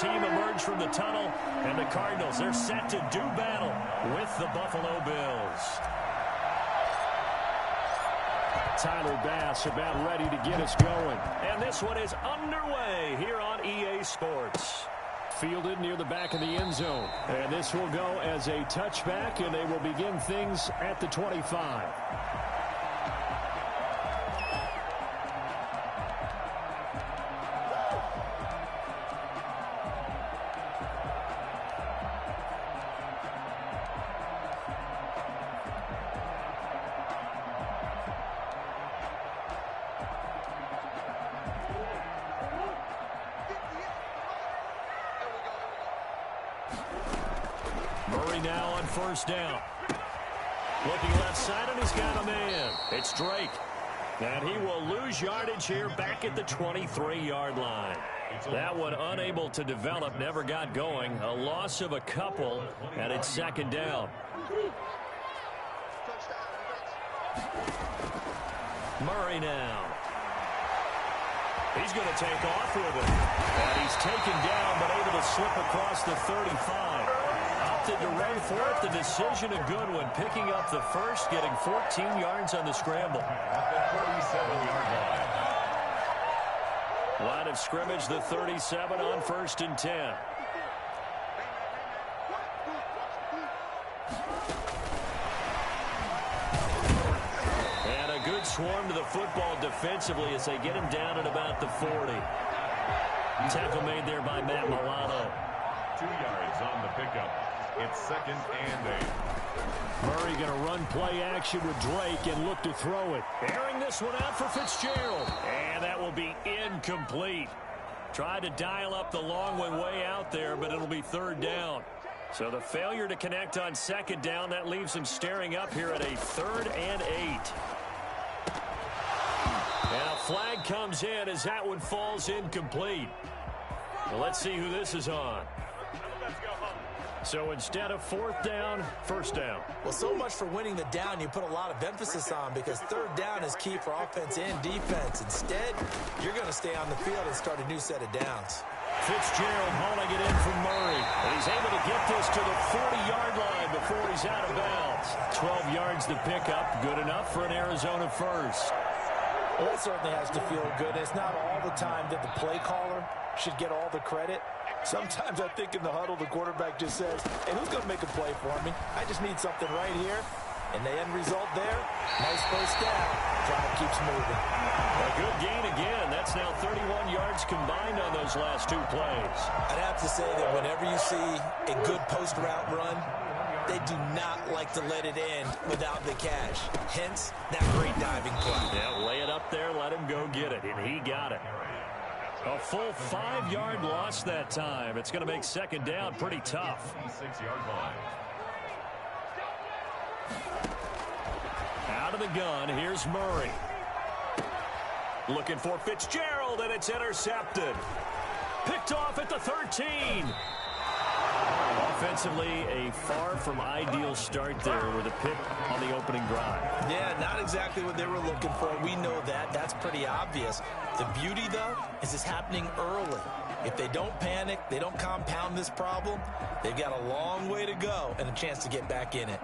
team emerge from the tunnel, and the Cardinals, they're set to do battle with the Buffalo Bills. Tyler Bass about ready to get us going. And this one is underway here on EA Sports. Fielded near the back of the end zone. And this will go as a touchback, and they will begin things at the 25. Murray now on first down. Looking left side, and he's got a man. It's Drake. And he will lose yardage here back at the 23-yard line. That one unable to develop, never got going. A loss of a couple, and it's second down. Murray now. He's going to take off with it. And he's taken down, but able to slip across the 35. Opted to run for it. The decision a good one. Picking up the first, getting 14 yards on the scramble. At the 37-yard line. Line of scrimmage, the 37 on 1st and 10. And a good swarm to the football defensively as they get him down at about the 40. Tackle made there by Matt Milano. 2 yards on the pickup. It's 2nd and 8. Murray going to run play action with Drake and look to throw it. Airing this one out for Fitzgerald. And that will be incomplete. Tried to dial up the long way out there, but it'll be 3rd down. So the failure to connect on 2nd down, that leaves him staring up here at a 3rd and 8. And a flag comes in as that one falls incomplete. Well, let's see who this is on. So instead of 4th down, 1st down. Well, so much for winning the down you put a lot of emphasis on, because 3rd down is key for offense and defense. Instead, you're going to stay on the field and start a new set of downs. Fitzgerald hauling it in from Murray. And he's able to get this to the 40-yard line before he's out of bounds. 12 yards to pick up. Good enough for an Arizona first. Well, it certainly has to feel good. It's not all the time that the play caller should get all the credit. Sometimes I think in the huddle, the quarterback just says, hey, who's going to make a play for me? I just need something right here. And the end result there, nice first down. Drive keeps moving. A good gain again. That's now 31 yards combined on those last 2 plays. I'd have to say that whenever you see a good post route run, they do not like to let it end without the cash. Hence, that great diving play. Yeah, lay it up there, let him go get it, and he got it. A full 5-yard loss that time. It's going to make 2nd down pretty tough. 6-yard line. Out of the gun, here's Murray. Looking for Fitzgerald, and it's intercepted. Picked off at the 13. Offensively, a far from ideal start there with a pick on the opening drive. Yeah, not exactly what they were looking for. We know that. That's pretty obvious. The beauty, though, is it's happening early. If they don't panic, they don't compound this problem, they've got a long way to go and a chance to get back in it.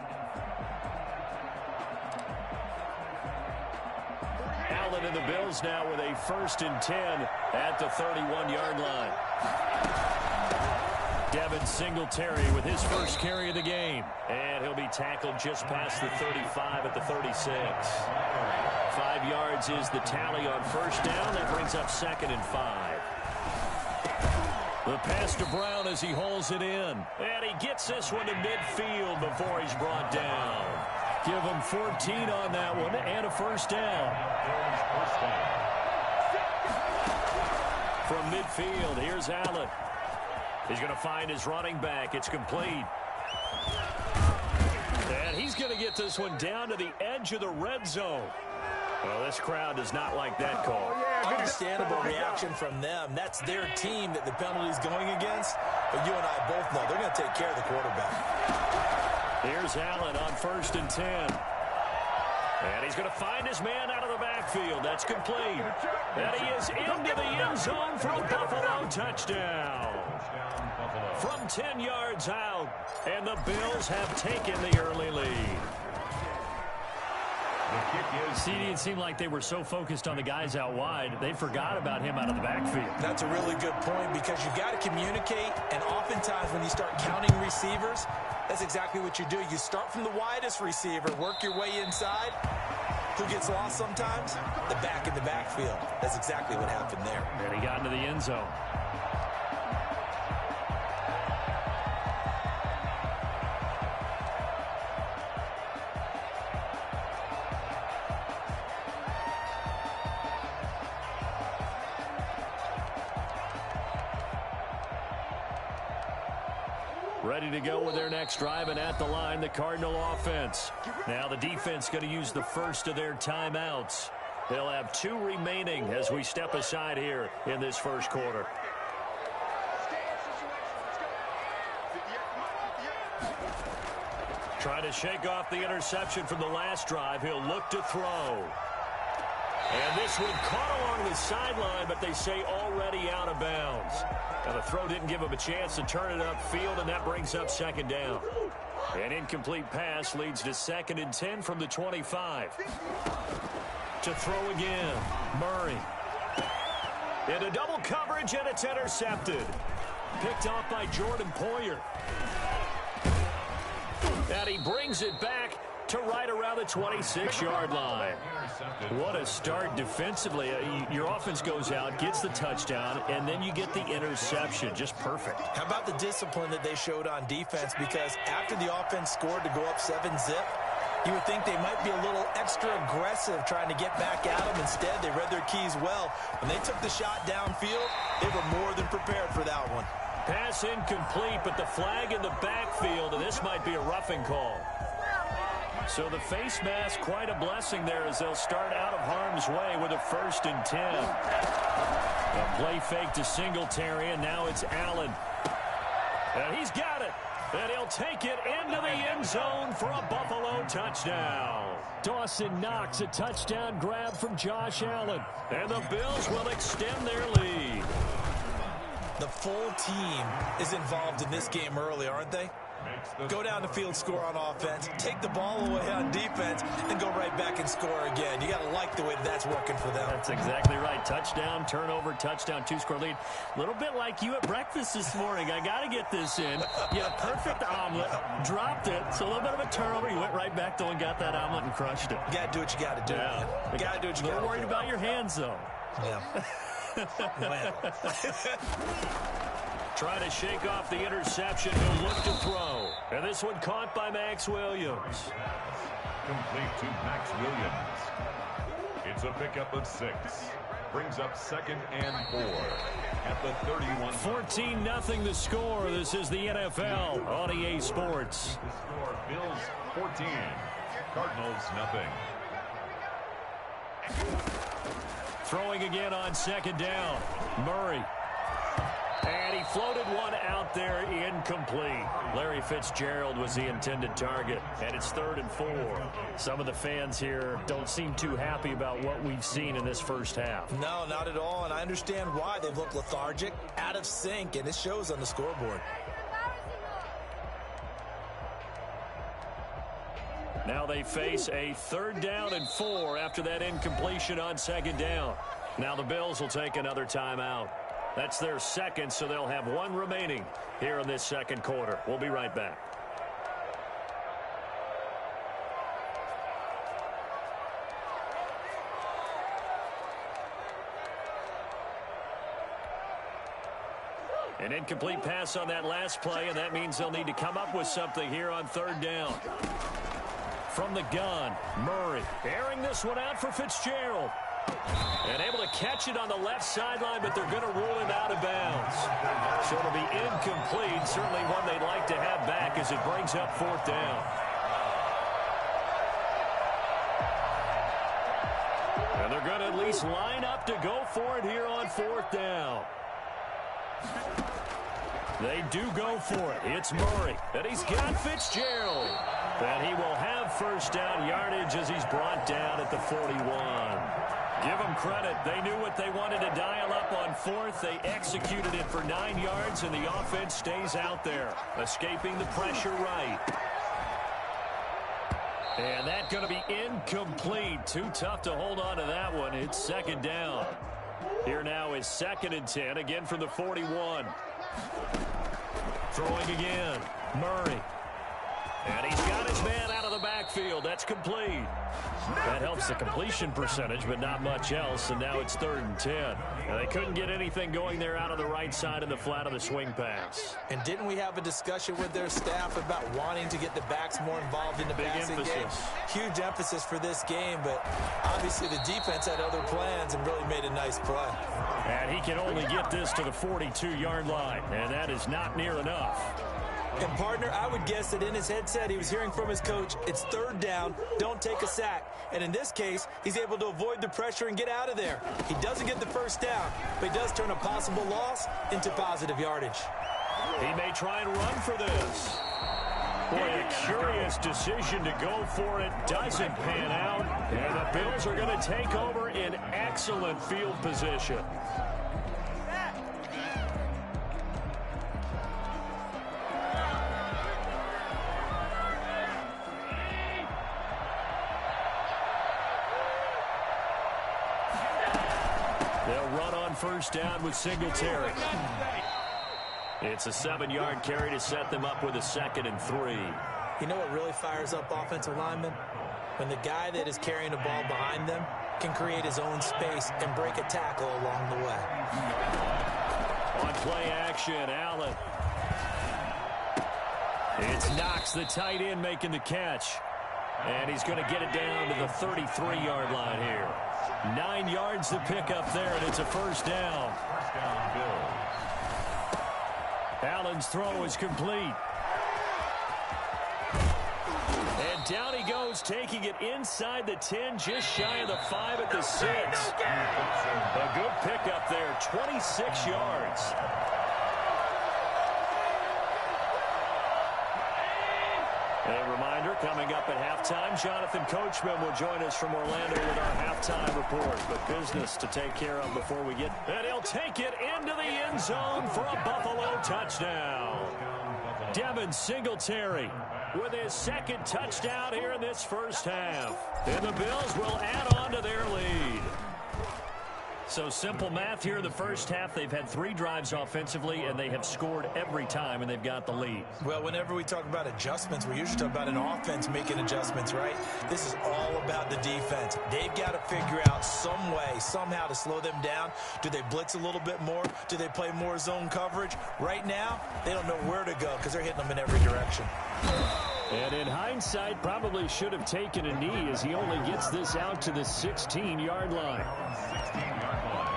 Allen and the Bills now with a 1st and 10 at the 31-yard line. Devin Singletary with his first carry of the game. And he'll be tackled just past the 35 at the 36. 5 yards is the tally on 1st down. That brings up 2nd and 5. The pass to Brown as he hauls it in. And he gets this one to midfield before he's brought down. Give him 14 on that one and a 1st down. From midfield, here's Allen. He's going to find his running back. It's complete. And he's going to get this one down to the edge of the red zone. Well, this crowd does not like that call. Understandable reaction from them. That's their team that the penalty's going against. But you and I both know they're going to take care of the quarterback. Here's Allen on 1st and 10. And he's going to find his man out of the backfield. That's complete. And he is into the end zone for a Buffalo touchdown. 10 yards out. And the Bills have taken the early lead. CD, it seemed like they were so focused on the guys out wide, they forgot about him out of the backfield. That's a really good point because you got to communicate, and oftentimes when you start counting receivers, that's exactly what you do. You start from the widest receiver, work your way inside. Who gets lost sometimes? The back in the backfield. That's exactly what happened there. And he got into the end zone. Ready to go with their next drive, and at the line, the Cardinal offense. Now the defense going to use the first of their timeouts. They'll have 2 remaining as we step aside here in this first quarter. Trying to shake off the interception from the last drive. He'll look to throw. And this one caught along the sideline, but they say already out of bounds. Now the throw didn't give him a chance to turn it upfield, and that brings up second down. An incomplete pass leads to 2nd and 10 from the 25. To throw again, Murray. Into double coverage, and it's intercepted. Picked off by Jordan Poyer. And he brings it back to right around the 26-yard line. What a start defensively. Your offense goes out, gets the touchdown, and then you get the interception. Just perfect. How about the discipline that they showed on defense? Because after the offense scored to go up 7-zip, you would think they might be a little extra aggressive trying to get back at them. Instead, they read their keys well. When they took the shot downfield, they were more than prepared for that one. Pass incomplete, but the flag in the backfield, and this might be a roughing call. So the face mask, quite a blessing there as they'll start out of harm's way with a 1st and 10. A play fake to Singletary, and now it's Allen. And he's got it. And he'll take it into the end zone for a Buffalo touchdown. Dawson Knox, a touchdown grab from Josh Allen. And the Bills will extend their lead. The full team is involved in this game early, aren't they? Go down the field, score on offense, take the ball away on defense, and go right back and score again. You got to like the way that's working for them. That's exactly right. Touchdown, turnover, touchdown, 2-score lead. A little bit like you at breakfast this morning. I got to get this in. You had a perfect omelet, dropped it, so a little bit of a turnover. You went right back, though, and got that omelet and crushed it. You got to do what you got to do. Yeah. You got to do what you got to do. A little worried about your hands, though. Yeah. Trying to shake off the interception. He'll look to throw. And this one caught by Max Williams. Complete to Max Williams. It's a pickup of 6. Brings up 2nd and 4 at the 31. 14-0 the score. This is the NFL on EA Sports. The score, Bills 14. Cardinals nothing. Throwing again on 2nd down. Murray. And he floated one out there, incomplete. Larry Fitzgerald was the intended target, and it's 3rd and 4. Some of the fans here don't seem too happy about what we've seen in this first half. No, not at all, and I understand why. They've looked lethargic, out of sync, and it shows on the scoreboard. Now they face a 3rd down and 4 after that incompletion on 2nd down. Now the Bills will take another timeout. That's their 2nd, so they'll have 1 remaining here in this 2nd quarter. We'll be right back. An incomplete pass on that last play, and that means they'll need to come up with something here on 3rd down. From the gun, Murray airing this one out for Fitzgerald. And able to catch it on the left sideline, but they're going to rule him out of bounds. So it'll be incomplete, certainly one they'd like to have back as it brings up 4th down. And they're going to at least line up to go for it here on 4th down. They do go for it. It's Murray, and he's got Fitzgerald. And he will have 1st down yardage as he's brought down at the 41. Give them credit. They knew what they wanted to dial up on fourth. They executed it for 9 yards, and the offense stays out there, escaping the pressure right. And that's going to be incomplete. Too tough to hold on to that one. It's second down. Here now is 2nd and 10, again from the 41. Throwing again. Murray. And he's got his man out of the backfield. That's complete. That helps the completion percentage, but not much else. And now it's 3rd and 10. And they couldn't get anything going there out of the right side in the flat of the swing pass. And didn't we have a discussion with their staff about wanting to get the backs more involved in the passing game? Huge emphasis for this game, but obviously the defense had other plans and really made a nice play. And he can only get this to the 42-yard line, and that is not near enough. And, partner, I would guess that in his headset he was hearing from his coach, it's 3rd down, don't take a sack. And in this case, he's able to avoid the pressure and get out of there. He doesn't get the 1st down, but he does turn a possible loss into positive yardage. He may try and run for this. Boy, a curious decision to go for it. Doesn't pan out. And the Bills are going to take over in excellent field position. They'll run on 1st down with Singletary. It's a 7-yard carry to set them up with a 2nd and 3. You know what really fires up offensive linemen? When the guy that is carrying the ball behind them can create his own space and break a tackle along the way. On play action, Allen. It's Knox, the tight end, making the catch. And he's going to get it down to the 33-yard line here. 9 yards to pick up there, and it's a 1st down. First down, Bills. Allen's throw is complete. And down he goes, taking it inside the 10, just shy of the 5 at the 6. A good pickup there, 26 yards. A reminder, coming up at halftime, Jonathan Coachman will join us from Orlando with our halftime report. But business to take care of before we get... And he'll take it into the end zone for a Buffalo touchdown. Devin Singletary with his 2nd touchdown here in this 1st half. And the Bills will add on to their lead. So simple math here in the 1st half. They've had 3 drives offensively, and they have scored every time, and they've got the lead. Well, whenever we talk about adjustments, we usually talk about an offense making adjustments, right? This is all about the defense. They've got to figure out some way, somehow to slow them down. Do they blitz a little bit more? Do they play more zone coverage? Right now, they don't know where to go because they're hitting them in every direction. And in hindsight, probably should have taken a knee as he only gets this out to the 16-yard line. 16-yard line.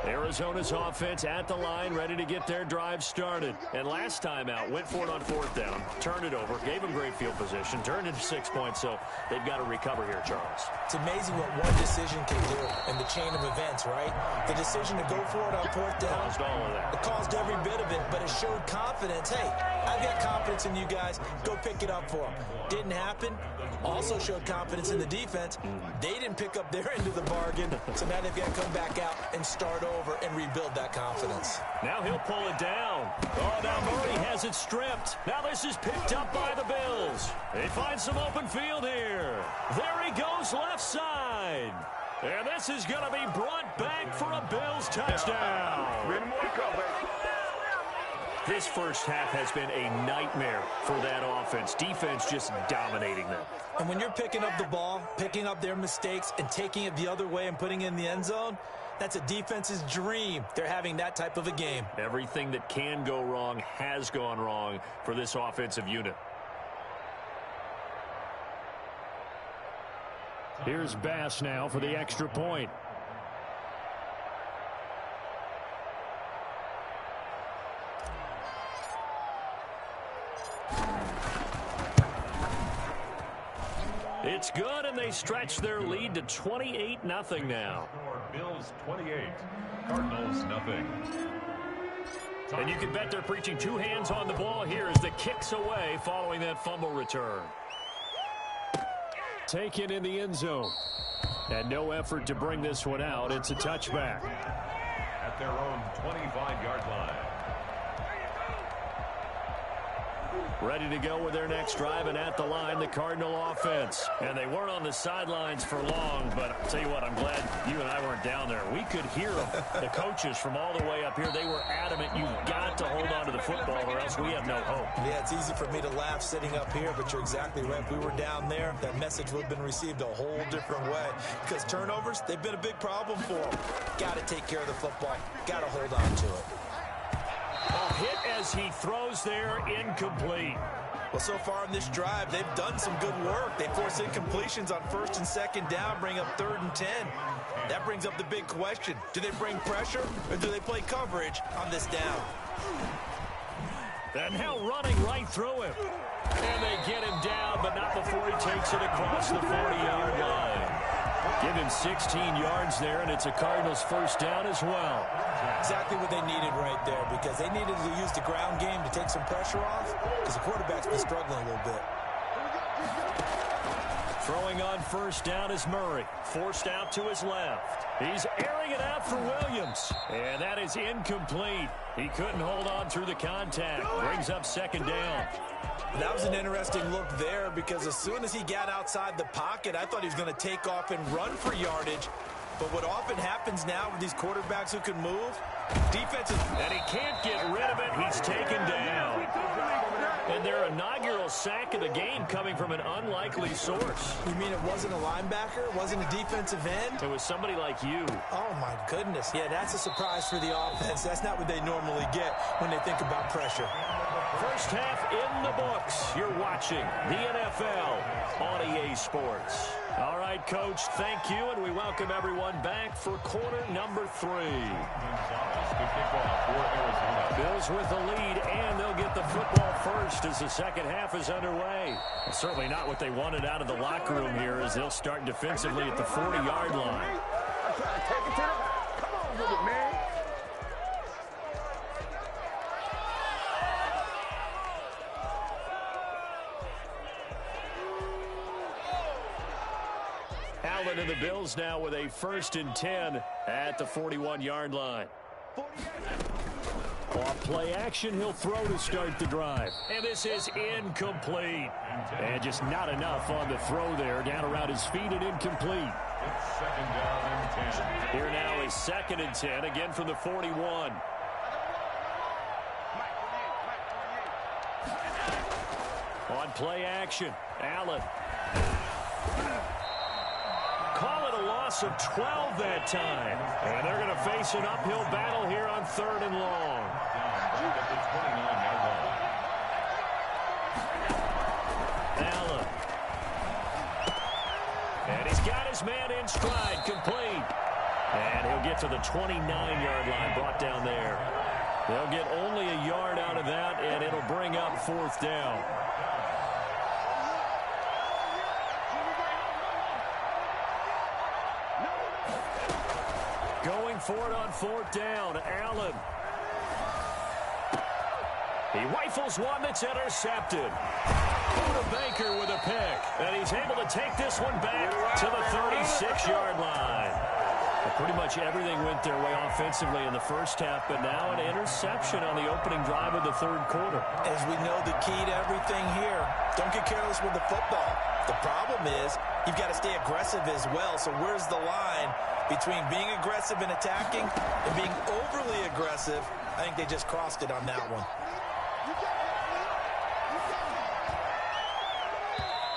Arizona's offense at the line, ready to get their drive started. And last time out, went for it on 4th down, turned it over, gave them great field position, turned it to 6 points, so they've got to recover here, Charles. It's amazing what one decision can do in the chain of events, right? The decision to go for it on 4th down. Caused all of that. It caused every bit of it, but it showed confidence. Hey, I've got confidence in you guys. Go pick it up for them. Didn't happen. Also showed confidence in the defense. They didn't pick up their end of the bargain, so now they've got to come back out and start over and rebuild that confidence. Now he'll pull it down. Oh, now Murray has it stripped. Now this is picked up by the Bills. They find some open field here. There he goes left side. And this is going to be brought back for a Bills touchdown. This 1st half has been a nightmare for that offense. Defense just dominating them. And when you're picking up the ball, picking up their mistakes, and taking it the other way and putting it in the end zone, that's a defense's dream. They're having that type of a game. Everything that can go wrong has gone wrong for this offensive unit. Here's Bass now for the extra point. It's good, and they stretch their lead to 28-0 now. Bills 28, Cardinals nothing. And you can bet they're preaching two hands on the ball here as the kick's away following that fumble return. Taken in the end zone. And no effort to bring this one out. It's a touchback. At their own 25-yard line. Ready to go with their next drive, and at the line, the Cardinal offense. And they weren't on the sidelines for long, but I'll tell you what, I'm glad you and I weren't down there. We could hear them, the coaches from all the way up here. They were adamant, you've got to hold on to the football or else we have no hope. Yeah, it's easy for me to laugh sitting up here, but you're exactly right. If we were down there, that message would have been received a whole different way. Because turnovers, they've been a big problem for them. Got to take care of the football. Got to hold on to it. A hit as he throws there, incomplete. Well, so far in this drive, they've done some good work. They force incompletions on 1st and 2nd down, bring up 3rd and 10. That brings up the big question. Do they bring pressure or do they play coverage on this down? And now running right through him. And they get him down, but not before he takes it across the 40-yard line. Give him 16 yards there, and it's a Cardinals first down as well. Exactly what they needed right there, because they needed to use the ground game to take some pressure off, because the quarterback's been struggling a little bit. Throwing on first down is Murray. Forced out to his left. He's airing it out for Williams. And that is incomplete. He couldn't hold on through the contact. Brings up 2nd down. That was an interesting look there, because as soon as he got outside the pocket, I thought he was going to take off and run for yardage. But what often happens now with these quarterbacks who can move, defenses... And he can't get rid of it. He's taken down. And their inaugural sack of the game coming from an unlikely source. You mean it wasn't a linebacker? It wasn't a defensive end? It was somebody like you. Oh, my goodness. Yeah, that's a surprise for the offense. That's not what they normally get when they think about pressure. First half in the books. You're watching the NFL on EA Sports. All right, Coach, thank you, and we welcome everyone back for quarter number 3. Bills with the lead, and they'll get the football first as the second half is underway. Well, certainly not what they wanted out of the locker room here as they'll start defensively at the 40-yard line. Come on with it, man. Allen and the Bills now with a 1st and 10 at the 41-yard line. Off play action, he'll throw to start the drive. And this is incomplete. And just not enough on the throw there. Down around his feet and incomplete. It's 2nd down and 10. Here now is 2nd and 10, again from the 41. On play action, Allen. Call it a loss of 12 that time. And they're going to face an uphill battle here on 3rd and long. Allen. And he's got his man in stride, complete. And he'll get to the 29-yard line, brought down there. They'll get only a yard out of that, and it'll bring up 4th down. Going for it on 4th down, Allen. He rifles one that's intercepted. Buda Baker with a pick. And he's able to take this one back to the 36-yard line. Well, pretty much everything went their way offensively in the first half, but now an interception on the opening drive of the 3rd quarter. As we know, the key to everything here, don't get careless with the football. The problem is you've got to stay aggressive as well. So where's the line between being aggressive and attacking and being overly aggressive? I think they just crossed it on that one.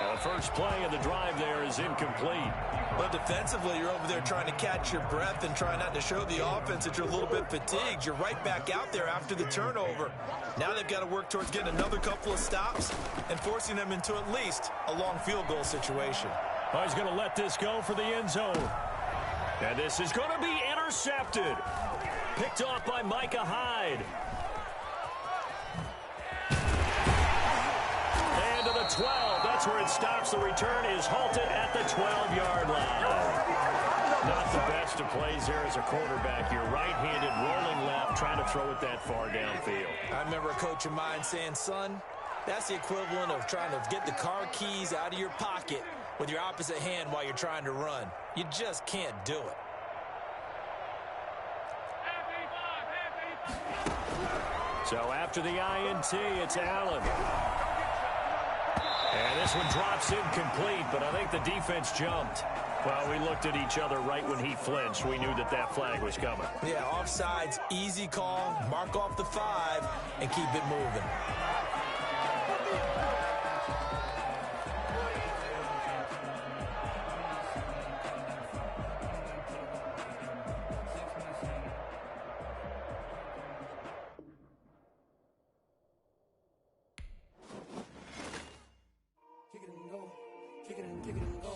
And the first play of the drive there is incomplete. But defensively, you're over there trying to catch your breath and try not to show the offense that you're a little bit fatigued. You're right back out there after the turnover. Now they've got to work towards getting another couple of stops and forcing them into at least a long field goal situation. Oh, he's going to let this go for the end zone. And this is going to be intercepted. Picked off by Micah Hyde. And to the 12. That's where it stops. The return is halted at the 12-yard line. Not the best of plays there as a quarterback. You're right-handed, rolling left, trying to throw it that far downfield. I remember a coach of mine saying, son, that's the equivalent of trying to get the car keys out of your pocket with your opposite hand while you're trying to run. You just can't do it. So after the INT, it's Allen. And this one drops incomplete, but I think the defense jumped. Well, we looked at each other right when he flinched. We knew that that flag was coming. Yeah, offsides, easy call, mark off the 5, and keep it moving. Kick it and go.